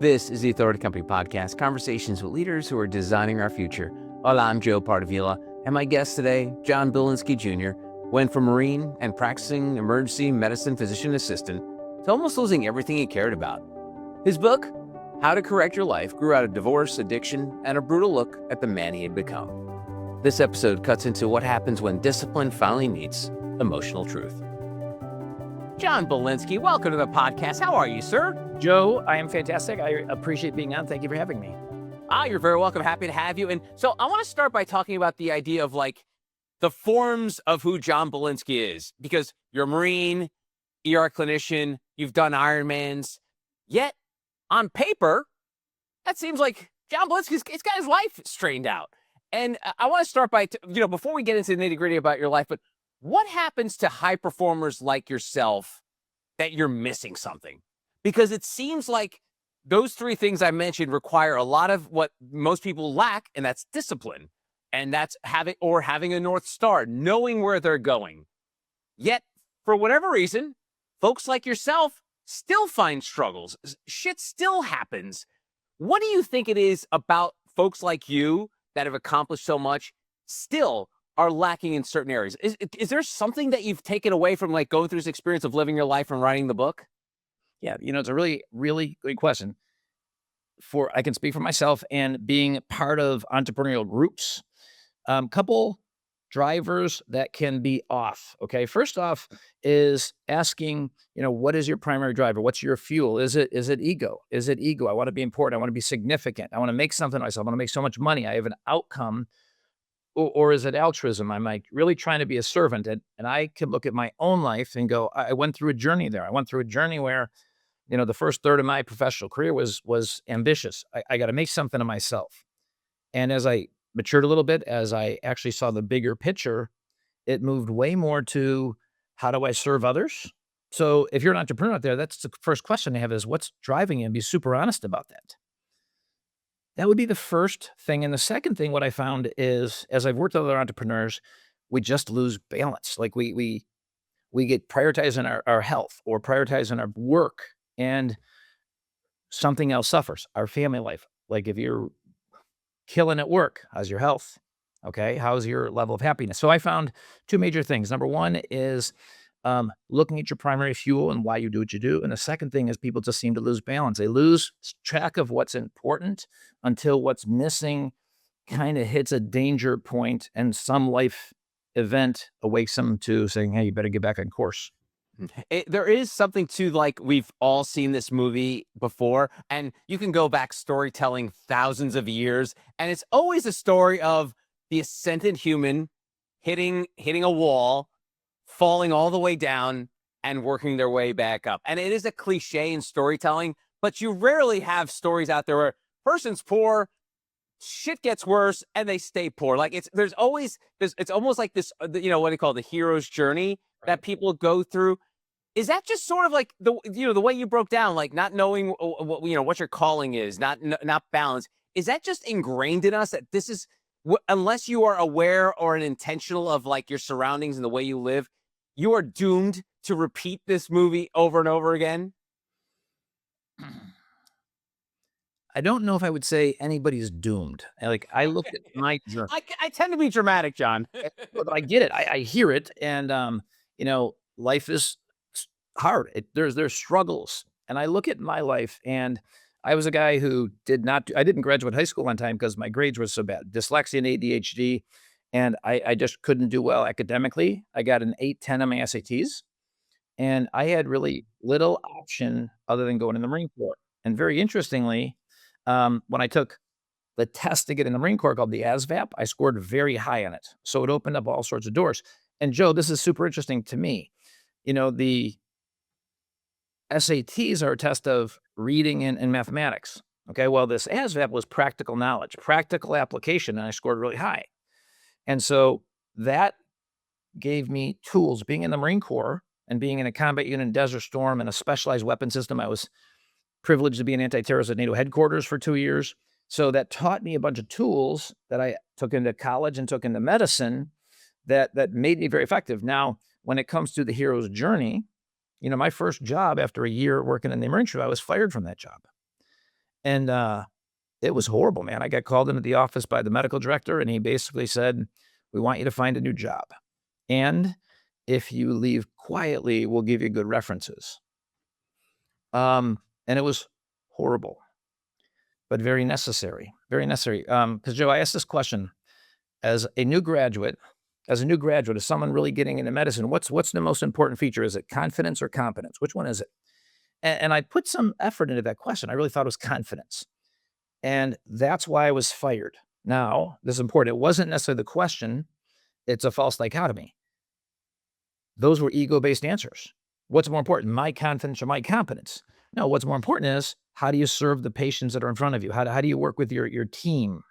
This is the Authority Company Podcast, conversations with leaders who are designing our future. Hola, I'm Joe Pardavila, and my guest today, John Bielinski Jr., went from Marine and practicing emergency medicine physician assistant to almost losing everything he cared about. His book, How to Correct Your Life, grew out of divorce, addiction, and a brutal look at the man he had become. This episode cuts into what happens when discipline finally meets emotional truth. John Bielinski, welcome to the podcast. How are you, sir? Joe, I am fantastic. I appreciate being on. Thank you for having me. You're very welcome. Happy to have you. And so I want to start by talking about the idea of like the forms of who John Bielinski is, because you're a Marine, ER clinician, you've done Ironmans, yet on paper, that seems like John Bielinski's got his life straightened out. And I want to start by, before we get into the nitty gritty about your life, but what happens to high performers like yourself that you're missing something? Because it seems like those three things I mentioned require a lot of what most people lack, and that's discipline. And that's having a North Star, knowing where they're going. Yet, for whatever reason, folks like yourself still find struggles. Shit still happens. What do you think it is about folks like you that have accomplished so much still are lacking in certain areas? Is there something that you've taken away from like going through this experience of living your life and writing the book? Yeah, it's a really, really good question. I can speak for myself and being part of entrepreneurial groups. Couple drivers that can be off. Okay, first off is asking, what is your primary driver? What's your fuel? Is it ego? Is it ego? I want to be important. I want to be significant. I want to make something of myself. I want to make so much money. I have an outcome. Or is it altruism? Am I really trying to be a servant? And I can look at my own life and go, I went through a journey there. I went through a journey where, the first third of my professional career was ambitious. I got to make something of myself. And as I matured a little bit, as I actually saw the bigger picture, it moved way more to how do I serve others? So if you're an entrepreneur out there, that's the first question I have is what's driving you, and be super honest about that. That would be the first thing. And the second thing, what I found is, as I've worked with other entrepreneurs, we just lose balance. Like we get prioritizing our health or prioritizing our work, and something else suffers, our family life. Like if you're killing at work, how's your health? Okay, how's your level of happiness? So I found two major things. Number one is looking at your primary fuel and why you do what you do. And the second thing is people just seem to lose balance. They lose track of what's important until what's missing kind of hits a danger point and some life event awakes them to saying, hey, you better get back on course. There is something to like, we've all seen this movie before, and you can go back storytelling thousands of years, and it's always a story of the ascendant human hitting a wall, falling all the way down, and working their way back up. And it is a cliche in storytelling, but you rarely have stories out there where person's poor, shit gets worse, and they stay poor. Like it's almost like this, what do you call it, the hero's journey that people go through. Is that just sort of like the way you broke down, like not knowing what your calling is, not balance? Is that just ingrained in us that this is, unless you are aware or an intentional of like your surroundings and the way you live, you are doomed to repeat this movie over and over again? I don't know if I would say anybody's doomed. Like I look at my journey. I tend to be dramatic, John. But I get it. I hear it. And, life is hard. There's struggles. And I look at my life, and I was a guy who I didn't graduate high school on time because my grades were so bad, dyslexia and ADHD. And I just couldn't do well academically. I got an 8.10 on my SATs, and I had really little option other than going in the Marine Corps. And very interestingly, when I took the test to get in the Marine Corps called the ASVAB, I scored very high on it. So it opened up all sorts of doors. And Joe, this is super interesting to me. The SATs are a test of reading and mathematics. Okay, well, this ASVAB was practical knowledge, practical application, and I scored really high. And so that gave me tools. Being in the Marine Corps and being in a combat unit in Desert Storm and a specialized weapon system, I was privileged to be an anti-terrorist at NATO headquarters for 2 years. So that taught me a bunch of tools that I took into college and took into medicine that made me very effective. Now, when it comes to the hero's journey, my first job after a year working in the emergency room, I was fired from that job. And it was horrible, man. I got called into the office by the medical director, and he basically said, "We want you to find a new job. And if you leave quietly, we'll give you good references." And it was horrible, but very necessary, very necessary. Because Joe, I asked this question as a new graduate, as someone really getting into medicine, what's the most important feature? Is it confidence or competence? Which one is it? And I put some effort into that question. I really thought it was confidence. And that's why I was fired. Now, this is important. It wasn't necessarily the question, it's a false dichotomy. Those were ego-based answers. What's more important, my confidence or my competence? No, what's more important is how do you serve the patients that are in front of you? How do you work with your team?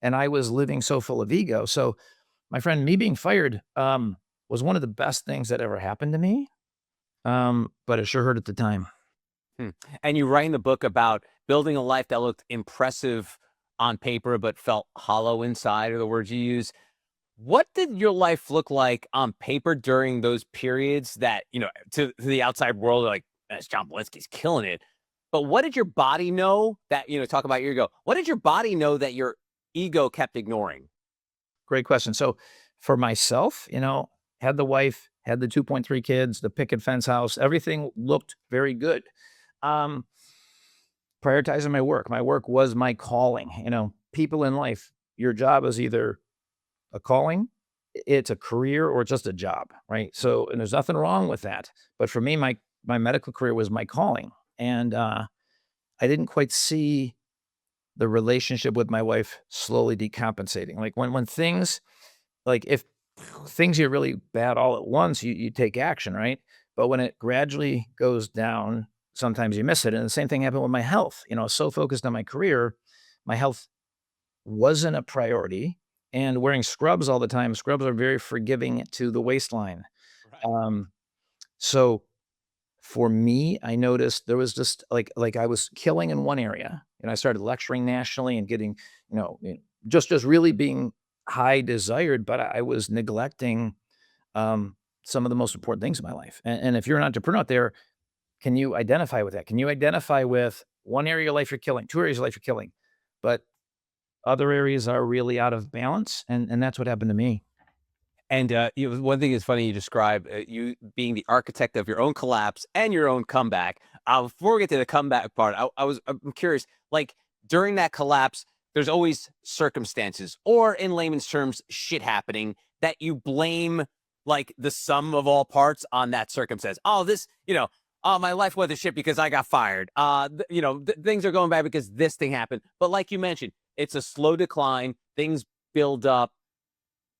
And I was living so full of ego. So, my friend, me being fired was one of the best things that ever happened to me. But it sure hurt at the time. Hmm. And you write in the book about building a life that looked impressive on paper but felt hollow inside, are the words you use. What did your life look like on paper during those periods that, to the outside world, like, as John Bielinski's killing it. But what did your body know that, talk about your ego. What did your body know that your ego kept ignoring? Great question. So for myself, had the wife, had the 2.3 kids, the picket fence house, everything looked very good. Um, Prioritizing my work. My work was my calling. People in life, your job is either a calling, it's a career, or just a job, right? So, and there's nothing wrong with that. But for me, my medical career was my calling, and I didn't quite see the relationship with my wife slowly decompensating. Like when things, like if things get really bad all at once, you take action, right? But when it gradually goes down, sometimes you miss it. And the same thing happened with my health. I was so focused on my career, my health wasn't a priority. And wearing scrubs all the time, scrubs are very forgiving to the waistline. Right. So for me, I noticed there was just like I was killing in one area, and I started lecturing nationally and getting, just really being high desired, but I was neglecting some of the most important things in my life. And if you're an entrepreneur out there, can you identify with that? Can you identify with one area of your life you're killing, two areas of life you're killing, but other areas are really out of balance? And that's what happened to me. And one thing is funny, you describe you being the architect of your own collapse and your own comeback. Before we get to the comeback part, I'm curious, like during that collapse, there's always circumstances, or in layman's terms, shit happening that you blame like the sum of all parts on that circumstance. Oh, oh, my life went to shit because I got fired. Things are going bad because this thing happened. But like you mentioned, it's a slow decline. Things build up.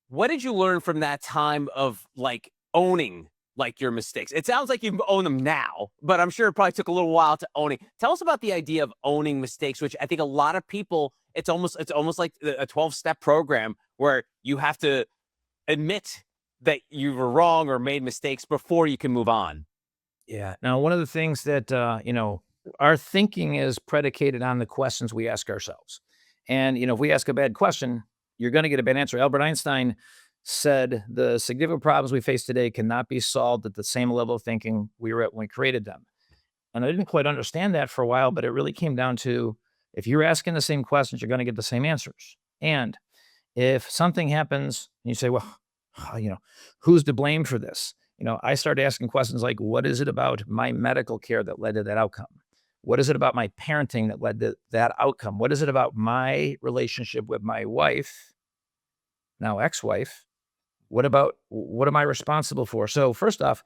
What did you learn from that time of like owning like your mistakes? It sounds like you own them now, but I'm sure it probably took a little while to owning. Tell us about the idea of owning mistakes, which I think a lot of people, it's almost like a 12-step program where you have to admit that you were wrong or made mistakes before you can move on. Yeah. Now, one of the things that, our thinking is predicated on the questions we ask ourselves. And, if we ask a bad question, you're going to get a bad answer. Albert Einstein said the significant problems we face today cannot be solved at the same level of thinking we were at when we created them. And I didn't quite understand that for a while, but it really came down to if you're asking the same questions, you're going to get the same answers. And if something happens and you say, well, who's to blame for this? I started asking questions like, what is it about my medical care that led to that outcome? What is it about my parenting that led to that outcome? What is it about my relationship with my wife, now ex-wife? What am I responsible for? So first off,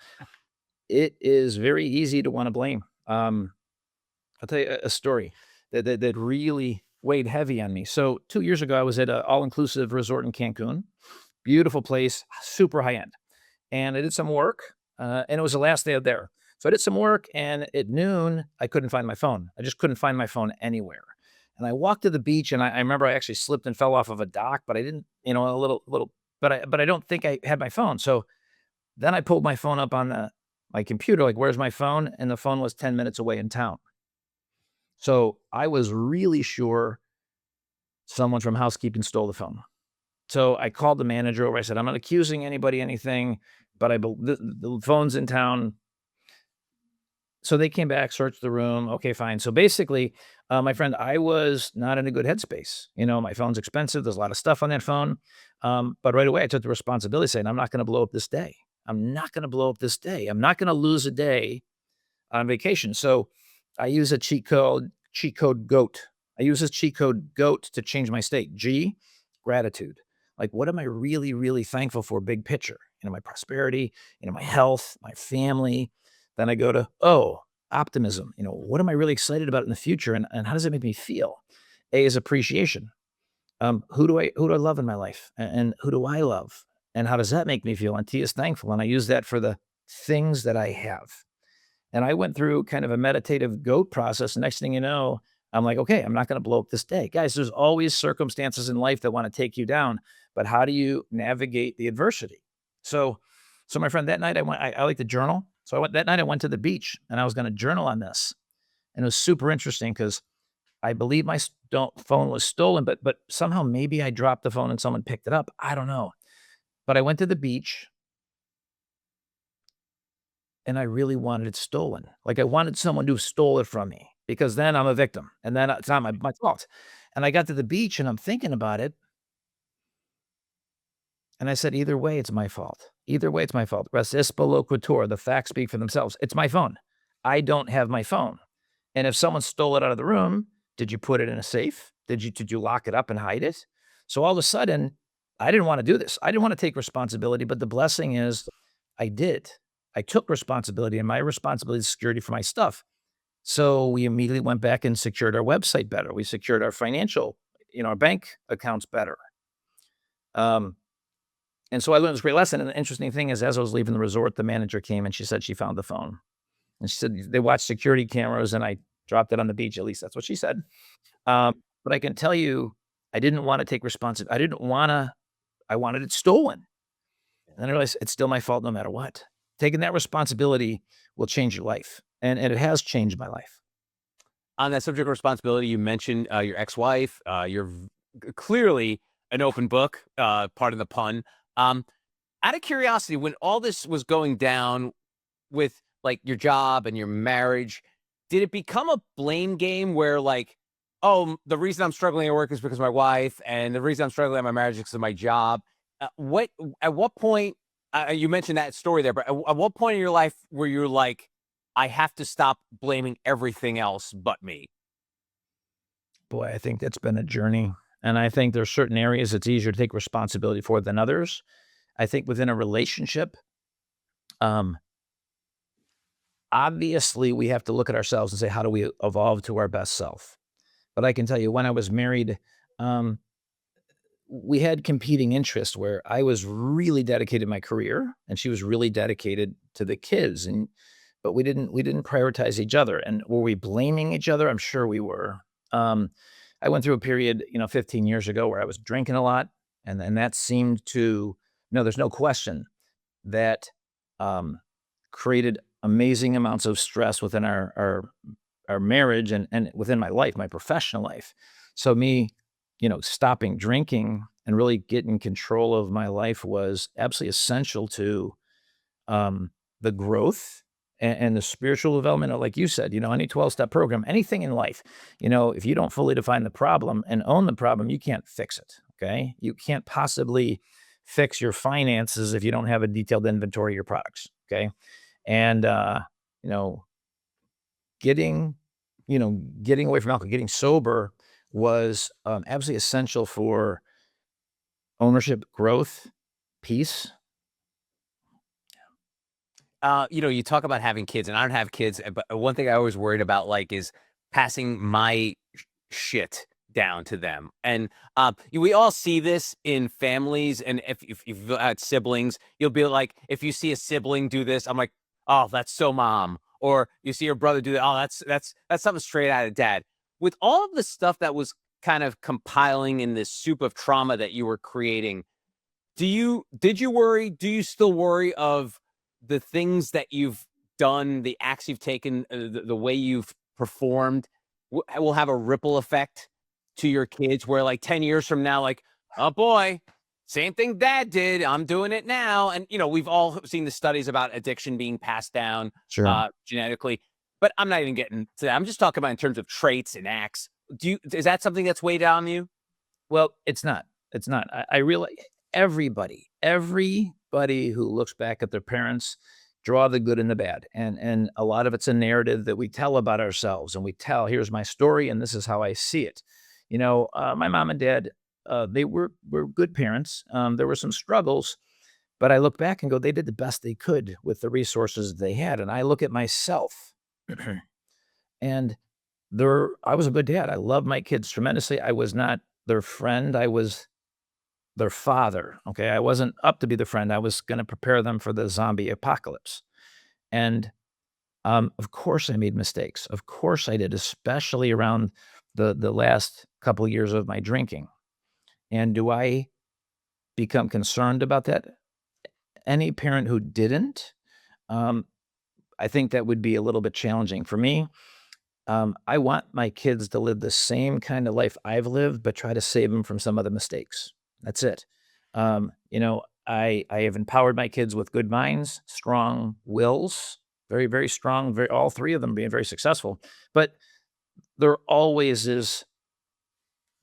it is very easy to want to blame. I'll tell you a story that really weighed heavy on me. So 2 years ago, I was at an all-inclusive resort in Cancun. Beautiful place, super high end. And I did some work, and it was the last day out there. So I did some work, and at noon, I couldn't find my phone. I just couldn't find my phone anywhere. And I walked to the beach, and I remember I actually slipped and fell off of a dock, but I didn't, a little, but I don't think I had my phone. So then I pulled my phone up on my computer, like, where's my phone? And the phone was 10 minutes away in town. So I was really sure someone from housekeeping stole the phone. So I called the manager over. I said, I'm not accusing anybody anything, but the phone's in town. So they came back, searched the room. Okay, fine. So basically, my friend, I was not in a good headspace. My phone's expensive. There's a lot of stuff on that phone. But right away, I took the responsibility saying, I'm not going to blow up this day. I'm not going to blow up this day. I'm not going to lose a day on vacation. So I use a cheat code GOAT. I use this cheat code GOAT to change my state. G, gratitude. Like, what am I really, really thankful for? Big picture, my prosperity, my health, my family. Then I go to O, optimism. What am I really excited about in the future? And how does it make me feel? A is appreciation. Who do I love in my life? And who do I love? And how does that make me feel? And T is thankful. And I use that for the things that I have. And I went through kind of a meditative GOAT process. Next thing you know, I'm like, okay, I'm not going to blow up this day. Guys, there's always circumstances in life that want to take you down, but how do you navigate the adversity? So my friend, that night I like to journal. So that night I went to the beach and I was going to journal on this. And it was super interesting because I believe my phone was stolen, but somehow maybe I dropped the phone and someone picked it up. I don't know. But I went to the beach and I really wanted it stolen. Like, I wanted someone to have stole it from me because then I'm a victim and then it's not my fault. And I got to the beach and I'm thinking about it. And I said, either way, it's my fault. Either way, it's my fault. Res ispa loquitur. The facts speak for themselves. It's my phone. I don't have my phone. And if someone stole it out of the room, did you put it in a safe? Did you lock it up and hide it? So all of a sudden, I didn't want to do this. I didn't want to take responsibility, but the blessing is I did. I took responsibility, and my responsibility is security for my stuff. So we immediately went back and secured our website better. We secured our financial, our bank accounts better. And so I learned this great lesson. And the interesting thing is, as I was leaving the resort, the manager came and she said she found the phone. And she said they watched security cameras and I dropped it on the beach. At least that's what she said. But I can tell you, I didn't want to take responsibility. I wanted it stolen. And then I realized it's still my fault no matter what. Taking that responsibility will change your life. And it has changed my life. On that subject of responsibility, you mentioned your ex-wife. You're clearly an open book, pardon the pun. Out of curiosity, when all this was going down with like your job and your marriage, did it become a blame game where like, oh, the reason I'm struggling at work is because of my wife, and the reason I'm struggling at my marriage is because of my job? At what point, you mentioned that story there, but at what point in your life were you like, I have to stop blaming everything else but me? Boy, I think that's been a journey. And I think there's certain areas it's easier to take responsibility for than others. I think within a relationship, um, obviously we have to look at ourselves and say, how do we evolve to our best self? But I can tell you, when I was married, um, we had competing interests where I was really dedicated to my career and she was really dedicated to the kids. But we didn't prioritize each other. And were we blaming each other? I'm sure we were. I went through a period, 15 years ago where I was drinking a lot. And that seemed to, no, there's no question that created amazing amounts of stress within our marriage and within my life, my professional life. So me, stopping drinking and really getting control of my life was absolutely essential to the growth and the spiritual development. Like you said, any 12-step program, anything in life, if you don't fully define the problem and own the problem, you can't fix it. Okay. You can't possibly fix your finances if you don't have a detailed inventory of your products. Okay. And, you know, getting, getting away from alcohol, getting sober was absolutely essential for ownership, growth, peace. You talk about having kids, and I don't have kids, but one thing I always worried about, like, is passing my shit down to them. And we all see this in families, and if you've had siblings, you'll be like, if you see a sibling do this, I'm like, oh, that's so mom. Or you see your brother do that, oh, that's something straight out of dad. With all of the stuff that was kind of compiling in this soup of trauma that you were creating, did you worry? Do you still worry of the things that you've done, the acts you've taken, the way you've performed will have a ripple effect to your kids where like 10 years from now, like, oh boy, same thing dad did, I'm doing it now. And we've all seen the studies about addiction being passed down Sure. genetically. But I'm not even getting to that. I'm just talking about in terms of traits and acts. Is that something that's weighed on you? Well, it's not. It's not. I realize everybody who looks back at their parents draw the good and the bad, and a lot of it's a narrative that we tell about ourselves, and we tell, "Here's my story, and this is how I see it." My mom and dad, they were good parents. There were some struggles, but I look back and go, they did the best they could with the resources they had, and I look at myself, and I was a good dad. I love my kids tremendously. I was not their friend. I was their father. Okay. I wasn't up to be the friend. I was going to prepare them for the zombie apocalypse. And of course, I made mistakes. Of course, I did, especially around the last couple years of my drinking. And do I become concerned about that? Any parent who didn't, um, I think that would be a little bit challenging for me. I want my kids to live the same kind of life I've lived, but try to save them from some of the mistakes. That's it. I have empowered my kids with good minds, strong wills, very, very strong, all three of them being very successful. But there always is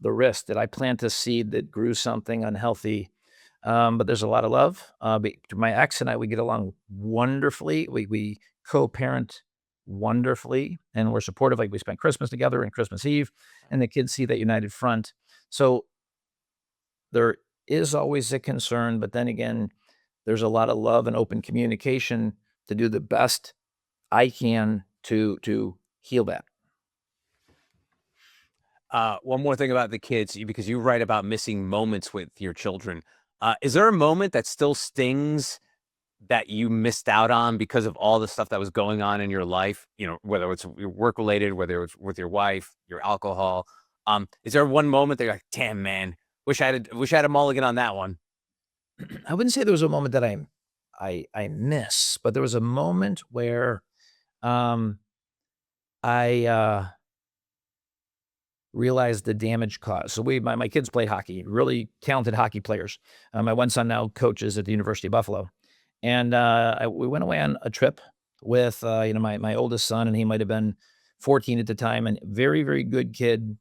the risk that I plant a seed that grew something unhealthy. But there's a lot of love. My ex and I, we get along wonderfully. We co-parent wonderfully, and we're supportive. Like we spent Christmas together and Christmas Eve, and the kids see that united front. So there is always a concern, but then again, there's a lot of love and open communication to do the best I can to heal that. One more thing about the kids, because you write about missing moments with your children. Is there a moment that still stings that you missed out on because of all the stuff that was going on in your life? Whether it's work related, whether it's with your wife, your alcohol. Is there one moment that you're like, damn man, wish I had a mulligan on that one? I wouldn't say there was a moment that I miss, but there was a moment where um, I realized the damage caused. So my kids played hockey, really talented hockey players. My one son now coaches at the University of Buffalo, and we went away on a trip with my oldest son, and he might have been 14 at the time, and very very good kid,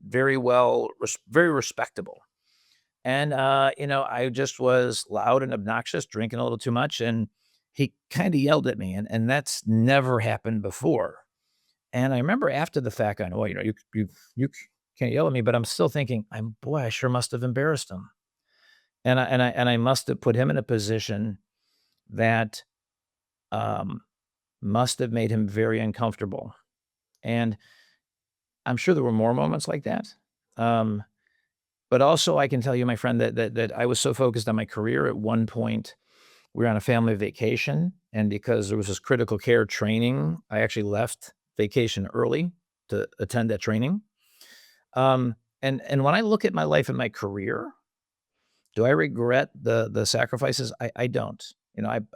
very well, very respectable. And I just was loud and obnoxious, drinking a little too much, and he kind of yelled at me, and that's never happened before. And I remember after the fact, I know, well, you can't yell at me, but I'm still thinking, boy, I sure must have embarrassed him, and I must have put him in a position that must have made him very uncomfortable. And I'm sure there were more moments like that. Um, but also, I can tell you, my friend, that I was so focused on my career at one point. We were on a family vacation, and because there was this critical care training, I actually left vacation early to attend that training. And when I look at my life and my career, do I regret the sacrifices? I don't.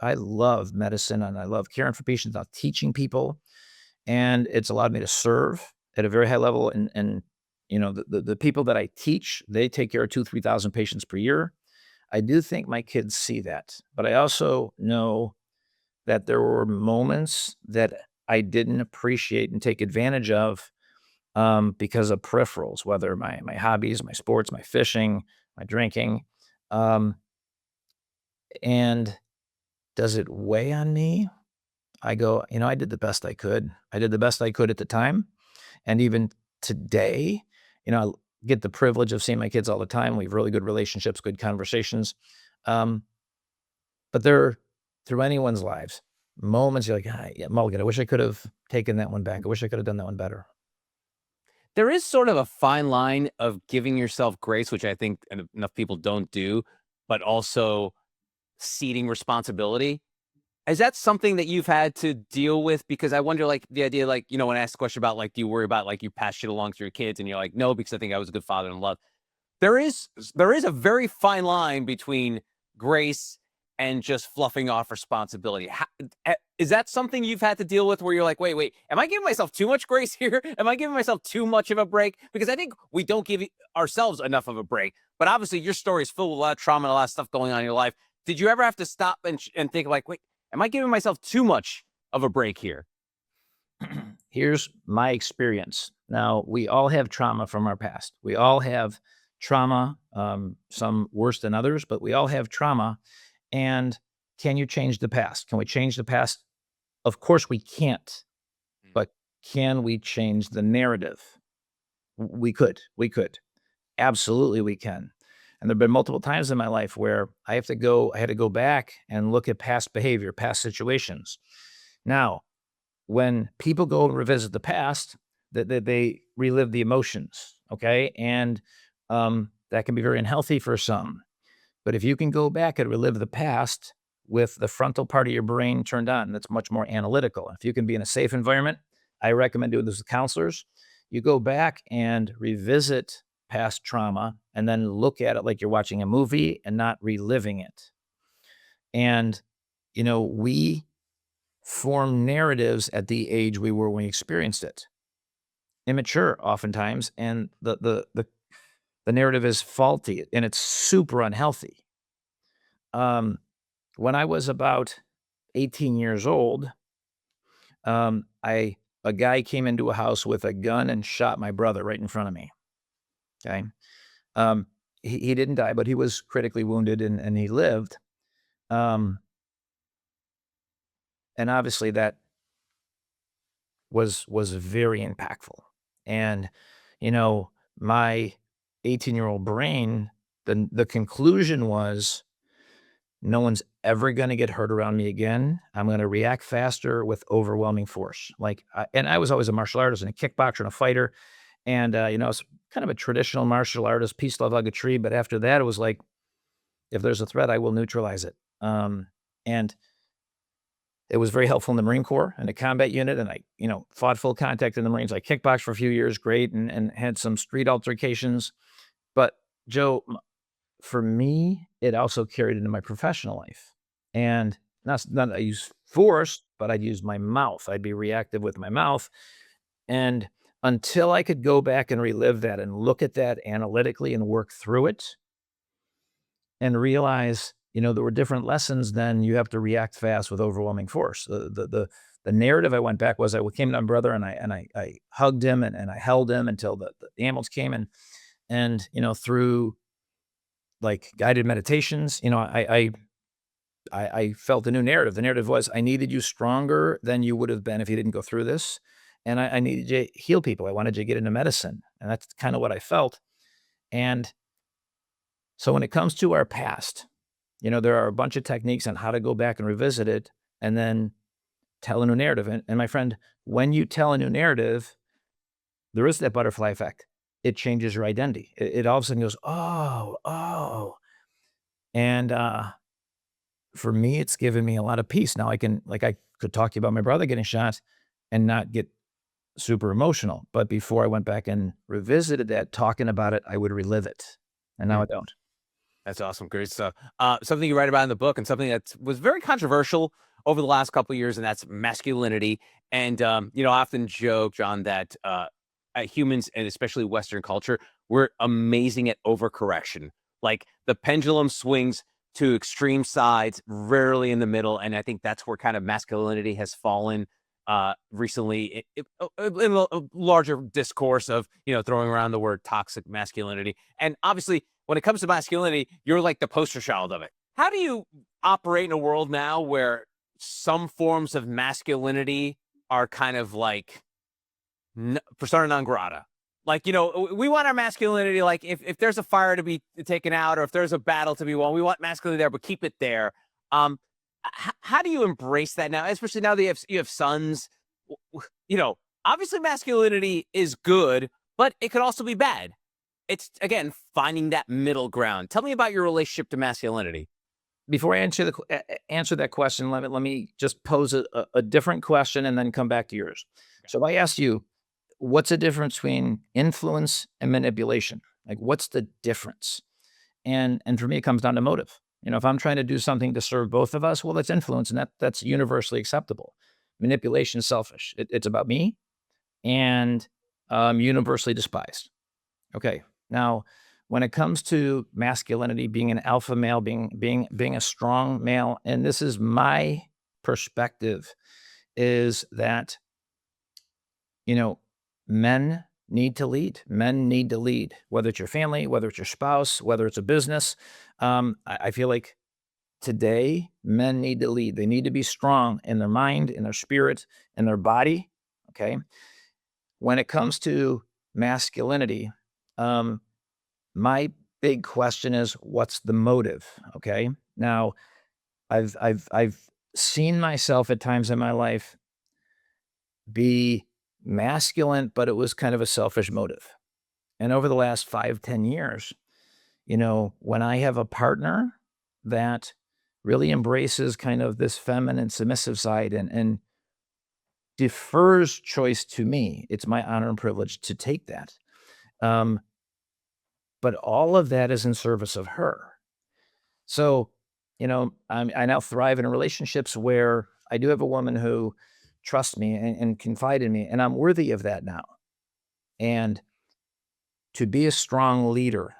I love medicine and I love caring for patients, I love teaching people, and it's allowed me to serve at a very high level. And the people that I teach, they take care of 2,000-3,000 patients per year. I do think my kids see that, but I also know that there were moments that I didn't appreciate and take advantage of because of peripherals, whether my hobbies, my sports, my fishing, my drinking. Um, and does it weigh on me? I go, I did the best I could. I did the best I could at the time. And even today, I get the privilege of seeing my kids all the time. We have really good relationships, good conversations. Um, but they're through anyone's lives, moments you're like, yeah, Mulligan, I wish I could have taken that one back. I wish I could have done that one better. There is sort of a fine line of giving yourself grace, which I think enough people don't do, but also ceding responsibility. Is that something that you've had to deal with? Because I wonder, like, the idea, like, when I asked the question about, like, do you worry about, like, you pass shit along to your kids? And you're like, no, because I think I was a good father and love. There is a very fine line between grace and just fluffing off responsibility. Is that something you've had to deal with where you're like, wait, am I giving myself too much grace here? Am I giving myself too much of a break? Because I think we don't give ourselves enough of a break. But obviously, your story is filled with a lot of trauma and a lot of stuff going on in your life. Did you ever have to stop and think like, wait, am I giving myself too much of a break here? here's my experience. Now, we all have trauma from our past. We all have trauma, some worse than others, but we all have trauma. And can you change the past? Can we change the past? Of course, we can't. But can we change the narrative? We could. We could. Absolutely, we can. And there've been multiple times in my life where I had to go back and look at past behavior, past situations. Now, when people go and revisit the past, that they relive the emotions, okay? And that can be very unhealthy for some. But if you can go back and relive the past with the frontal part of your brain turned on, that's much more analytical. If you can be in a safe environment, I recommend doing this with counselors. You go back and revisit past trauma and then look at it like you're watching a movie and not reliving it. And, we form narratives at the age we were when we experienced it. Immature oftentimes, and the narrative is faulty and it's super unhealthy. When I was about 18 years old, a guy came into a house with a gun and shot my brother right in front of me. Okay. He didn't die, but he was critically wounded and he lived. And obviously that was very impactful. And, my 18-year-old brain, the conclusion was no one's ever going to get hurt around me again. I'm going to react faster with overwhelming force. And I was always a martial artist and a kickboxer and a fighter. And, I was kind of a traditional martial artist, peace, love, hug a tree. But after that, it was like, if there's a threat, I will neutralize it. And it was very helpful in the Marine Corps and a combat unit. And I, fought full contact in the Marines. I kickboxed for a few years, great, and had some street altercations. But Joe, for me, it also carried into my professional life. And not I use force, but I'd use my mouth. I'd be reactive with my mouth. And until I could go back and relive that and look at that analytically and work through it and realize, there were different lessons than you have to react fast with overwhelming force. The narrative I went back was I came to my brother and I hugged him and I held him until the ambulance came and through like guided meditations, I felt a new narrative. The narrative was I needed you stronger than you would have been if you didn't go through this. And I needed you to heal people. I wanted you to get into medicine. And that's kind of what I felt. And so when it comes to our past, there are a bunch of techniques on how to go back and revisit it and then tell a new narrative. And my friend, when you tell a new narrative, there is that butterfly effect. It changes your identity. It all of a sudden goes, oh. And for me, it's given me a lot of peace. Now I could talk to you about my brother getting shot and not get super emotional. But before I went back and revisited that, talking about it, I would relive it. And now I don't. That's awesome. Great stuff. Something you write about in the book and something that was very controversial over the last couple of years, and that's masculinity. And, I often joke, John, that humans, and especially Western culture, we're amazing at overcorrection. Like the pendulum swings to extreme sides, rarely in the middle. And I think that's where kind of masculinity has fallen recently in a larger discourse of, throwing around the word toxic masculinity. And obviously, when it comes to masculinity, you're like the poster child of it. How do you operate in a world now where some forms of masculinity are kind of like persona non grata? Like, we want our masculinity, like if there's a fire to be taken out or if there's a battle to be won, we want masculinity there, but keep it there. How do you embrace that now, especially now that you have sons? Obviously masculinity is good, but it could also be bad. It's, again, finding that middle ground. Tell me about your relationship to masculinity. Before I answer that question, let me just pose a different question and then come back to yours. So if I asked you, what's the difference between influence and manipulation? Like, what's the difference? And for me, it comes down to motive. If I'm trying to do something to serve both of us, well, that's influence, and that's universally acceptable. Manipulation is selfish. It's about me and universally despised. Okay. Now, when it comes to masculinity, being an alpha male, being a strong male, and this is my perspective, is that you know, men need to lead. Men need to lead, whether it's your family, whether it's your spouse, whether it's a business. I feel like today men need to lead. They need to be strong in their mind, in their spirit, in their body. Okay. When it comes to masculinity, um, my big question is what's the motive? Okay. Now, I've seen myself at times in my life be masculine, but it was kind of a selfish motive. And over the last 5, 10 years, when I have a partner that really embraces kind of this feminine submissive side and defers choice to me, it's my honor and privilege to take that. Um, but all of that is in service of her. So, I now thrive in relationships where I do have a woman who trusts me and confide in me, and I'm worthy of that now. And to be a strong leader,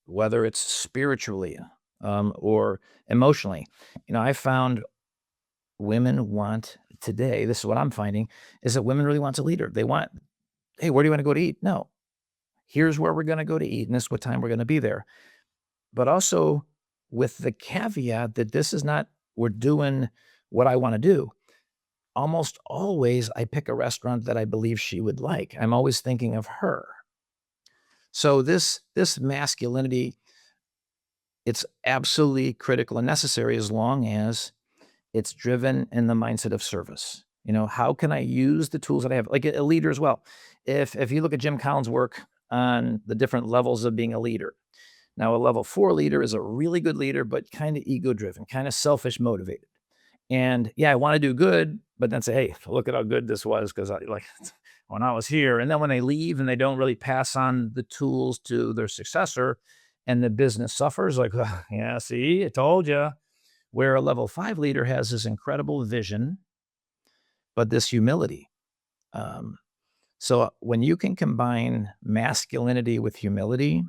whether it's spiritually or emotionally, I found women want today, this is what I'm finding, is that women really want a leader. They want, hey, where do you want to go to eat? No, here's where we're going to go to eat, and this is what time we're going to be there. But also with the caveat that this is not, we're doing what I want to do. Almost always, I pick a restaurant that I believe she would like. I'm always thinking of her. So this masculinity, it's absolutely critical and necessary as long as it's driven in the mindset of service. How can I use the tools that I have? Like a leader as well. If you look at Jim Collins' work on the different levels of being a leader. Now, a level 4 leader is a really good leader, but kind of ego driven, kind of selfish motivated. And yeah, I want to do good, but then say, hey, look at how good this was because I like when I was here. And then when they leave and they don't really pass on the tools to their successor and the business suffers, like, yeah, see, I told you. Where a level 5 leader has this incredible vision, but this humility. Um, so when you can combine masculinity with humility,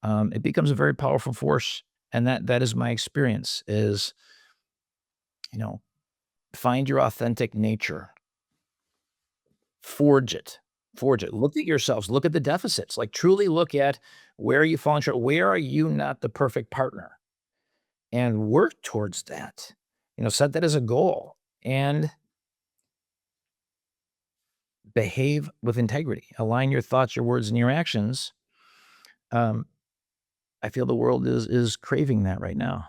it becomes a very powerful force. And that is my experience is, you know, find your authentic nature, forge it, forge it. Look at yourselves, look at the deficits, like truly look at where are you falling short? Where are you not the perfect partner? And work towards that. Set that as a goal and behave with integrity. Align your thoughts, your words, and your actions. Um, I feel the world is craving that right now.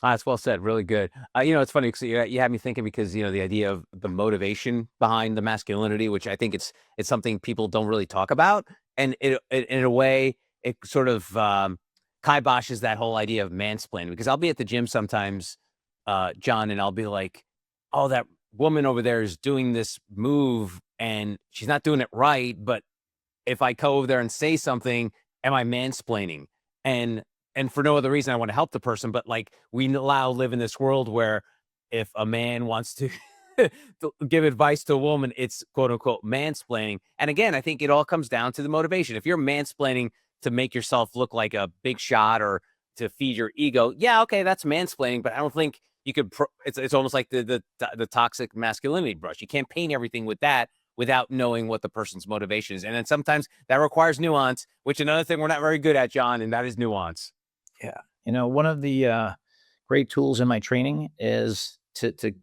That's well said. Really good. It's funny because you had me thinking because the idea of the motivation behind the masculinity, which I think it's something people don't really talk about, and in a way it sort of kiboshes that whole idea of mansplaining. Because I'll be at the gym sometimes, John, and I'll be like, "Oh, that woman over there is doing this move, and she's not doing it right." But if I go over there and say something, am I mansplaining? And for no other reason, I want to help the person, but like we now live in this world where if a man wants to, to give advice to a woman, it's quote unquote mansplaining. And again, I think it all comes down to the motivation. If you're mansplaining to make yourself look like a big shot or to feed your ego, yeah, okay, that's mansplaining. But I don't think you could. It's almost like the toxic masculinity brush. You can't paint everything with that without knowing what the person's motivation is. And then sometimes that requires nuance, which another thing we're not very good at, John, and that is nuance. Yeah. One of the great tools in my training is to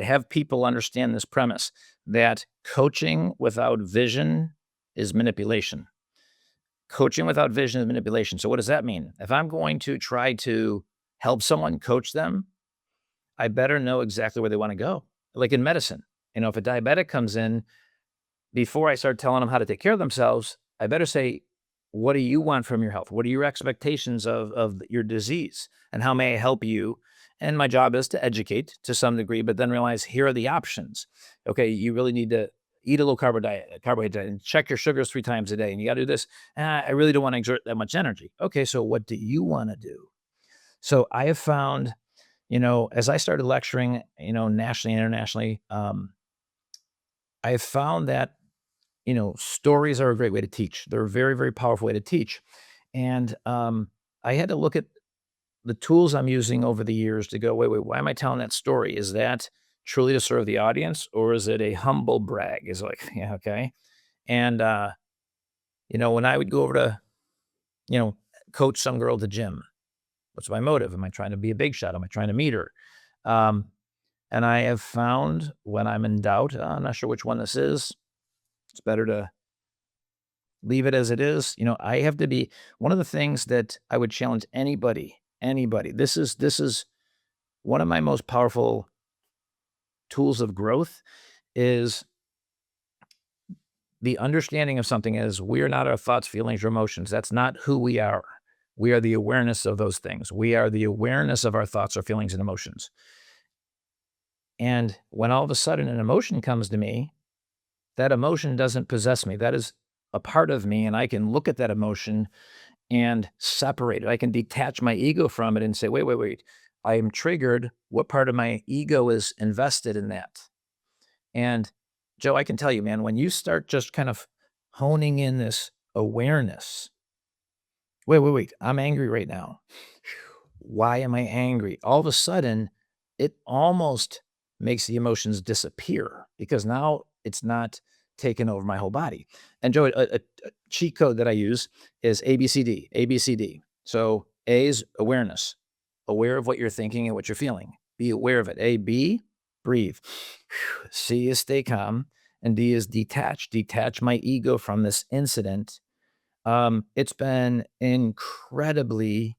have people understand this premise that coaching without vision is manipulation. Coaching without vision is manipulation. So what does that mean? If I'm going to try to help someone coach them, I better know exactly where they want to go. Like in medicine, if a diabetic comes in, before I start telling them how to take care of themselves, I better say, what do you want from your health? What are your expectations of your disease? And how may I help you? And my job is to educate to some degree, but then realize here are the options. Okay, you really need to eat a low carbohydrate diet and check your sugars 3 times a day. And you got to do this. I really don't want to exert that much energy. Okay, so what do you want to do? So I have found, as I started lecturing, nationally and internationally, I have found that stories are a great way to teach. They're a very, very powerful way to teach. And I had to look at the tools I'm using over the years to go, wait, why am I telling that story? Is that truly to serve the audience, or is it a humble brag? Is like, yeah, okay. And when I would go over to, coach some girl at the gym, what's my motive? Am I trying to be a big shot? Am I trying to meet her? Um, and I have found when I'm in doubt, I'm not sure which one this is. It's better to leave it as it is. I have to be one of the things that I would challenge anybody. This is one of my most powerful tools of growth is the understanding of something as we are not our thoughts, feelings, or emotions. That's not who we are. We are the awareness of those things. We are the awareness of our thoughts, our feelings, and emotions. And when all of a sudden an emotion comes to me, that emotion doesn't possess me. That is a part of me, and I can look at that emotion and separate it. I can detach my ego from it and say, wait. I am triggered. What part of my ego is invested in that? And Joe, I can tell you, man, when you start just kind of honing in this awareness, wait, I'm angry right now. Why am I angry? All of a sudden, it almost makes the emotions disappear because now it's not taking over my whole body. And Joe, a cheat code that I use is ABCD, ABCD. So A is awareness, aware of what you're thinking and what you're feeling. Be aware of it. A, B, breathe. C is stay calm. And D is detach. Detach my ego from this incident. It's been incredibly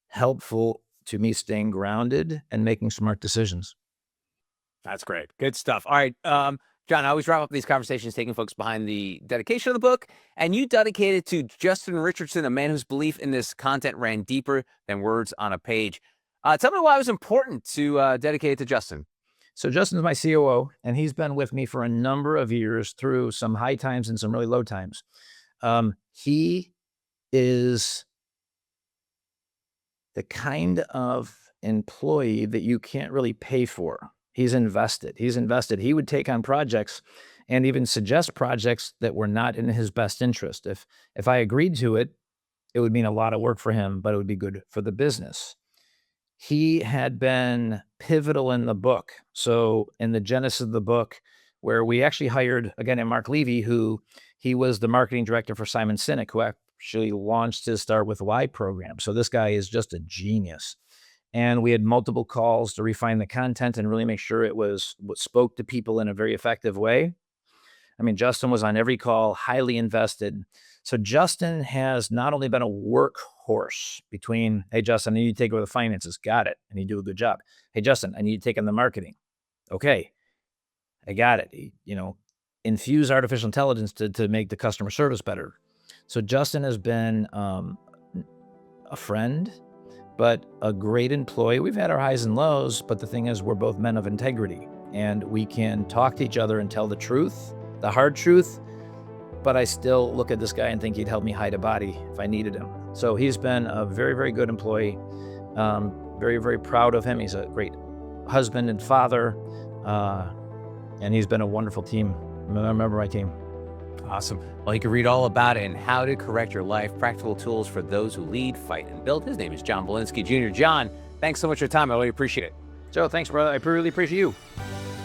helpful to me staying grounded and making smart decisions. That's great. Good stuff. All right. John, I always wrap up these conversations taking folks behind the dedication of the book. And you dedicated to Justin Richardson, a man whose belief in this content ran deeper than words on a page. Tell me why it was important to dedicate it to Justin. So Justin's my COO, and he's been with me for a number of years through some high times and some really low times. He is the kind of employee that you can't really pay for. He's invested. He would take on projects and even suggest projects that were not in his best interest. If I agreed to it, it would mean a lot of work for him, but it would be good for the business. He had been pivotal in the book. So in the genesis of the book, where we actually hired, again, Mark Levy, he was the marketing director for Simon Sinek, who actually launched his Start With Why program. So this guy is just a genius. And we had multiple calls to refine the content and really make sure it was what spoke to people in a very effective way. I mean, Justin was on every call, highly invested. So Justin has not only been a workhorse between, hey, Justin, I need you to take over the finances. Got it. And you do a good job. Hey, Justin, I need you to take on the marketing. Okay. I got it. Infuse artificial intelligence to make the customer service better. So Justin has been a friend, but a great employee. We've had our highs and lows, but the thing is we're both men of integrity and we can talk to each other and tell the truth, the hard truth, but I still look at this guy and think he'd help me hide a body if I needed him. So he's been a very, very good employee. Very, very proud of him. He's a great husband and father, and he's been a wonderful team member of my team. Awesome. Well, you can read all about it and How to Correct Your Life, practical tools for those who lead, fight, and build. His name is John Bielinski Jr. John, thanks so much for your time. I really appreciate it. Joe, thanks, brother. I really appreciate you.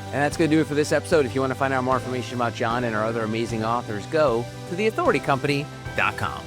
And that's going to do it for this episode. If you want to find out more information about John and our other amazing authors, go to theauthoritycompany.com.